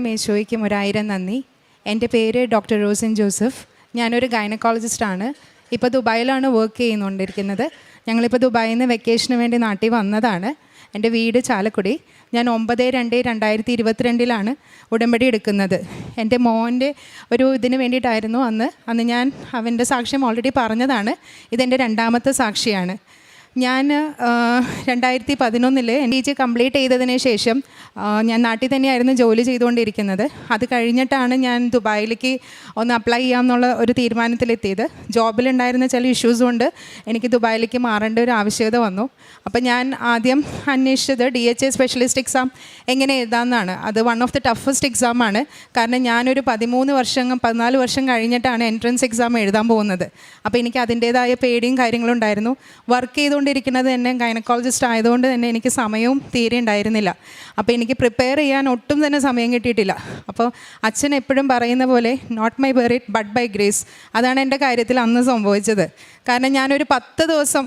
മേശോയ്ക്കും 1000 നന്ദി. എൻ്റെ പേര് ഡോക്ടർ റോസിൻ ജോസഫ്. ഞാനൊരു ഗൈനക്കോളജിസ്റ്റാണ്. ഇപ്പോൾ ദുബായിലാണ് വർക്ക് ചെയ്യുന്നുകൊണ്ടിരിക്കുന്നത്. ഞങ്ങളിപ്പോൾ ദുബായിൽ നിന്ന് വെക്കേഷന് വേണ്ടി നാട്ടിൽ വന്നതാണ്. എൻ്റെ വീട് ചാലക്കുടി. ഞാൻ 9/2/2022 ഉടമ്പടി എടുക്കുന്നത്. എൻ്റെ മോൻ്റെ ഒരു ഇതിന് വേണ്ടിയിട്ടായിരുന്നു. അന്ന് ഞാൻ അവൻ്റെ സാക്ഷ്യം ഓൾറെഡി പറഞ്ഞതാണ്. ഇതെൻ്റെ രണ്ടാമത്തെ സാക്ഷിയാണ്. ഞാൻ 2011 PG കംപ്ലീറ്റ് ചെയ്തതിന് ശേഷം ഞാൻ നാട്ടിൽ തന്നെയായിരുന്നു ജോലി ചെയ്തുകൊണ്ടിരിക്കുന്നത്. അത് കഴിഞ്ഞിട്ടാണ് ഞാൻ ദുബായിലേക്ക് ഒന്ന് അപ്ലൈ ചെയ്യാമെന്നുള്ള ഒരു തീരുമാനത്തിലെത്തിയത്. ജോബിലുണ്ടായിരുന്ന ചില ഇഷ്യൂസ് കൊണ്ട് എനിക്ക് ദുബായിലേക്ക് മാറേണ്ട ഒരു ആവശ്യകത വന്നു. അപ്പോൾ ഞാൻ ആദ്യം അന്വേഷിച്ചത് DHA സ്പെഷ്യലിസ്റ്റ് എക്സാം എങ്ങനെ എഴുതാമെന്നാണ്. അത് വൺ ഓഫ് ദി ടഫസ്റ്റ് എക്സാമാണ്. കാരണം ഞാനൊരു 14 വർഷം കഴിഞ്ഞിട്ടാണ് എൻട്രൻസ് എക്സാം എഴുതാൻ പോകുന്നത്. അപ്പോൾ എനിക്ക് അതിൻ്റേതായ പേടിയും കാര്യങ്ങളും ഉണ്ടായിരുന്നു. വർക്ക് ചെയ്തുകൊണ്ടിരിക്കുന്നത് തന്നെ ഗൈനക്കോളജിസ്റ്റ് ആയതുകൊണ്ട് തന്നെ എനിക്ക് സമയവും തീരെ ഉണ്ടായിരുന്നില്ല. അപ്പോൾ എനിക്ക് പ്രിപ്പയർ ചെയ്യാൻ ഒട്ടും തന്നെ സമയം കിട്ടിയിട്ടില്ല. അപ്പോൾ അച്ഛൻ എപ്പോഴും പറയുന്ന പോലെ not my merit but by grace. അതാണ് എൻ്റെ കാര്യത്തിൽ അന്ന് സംഭവിച്ചത്. കാരണം ഞാനൊരു 10 ദിവസം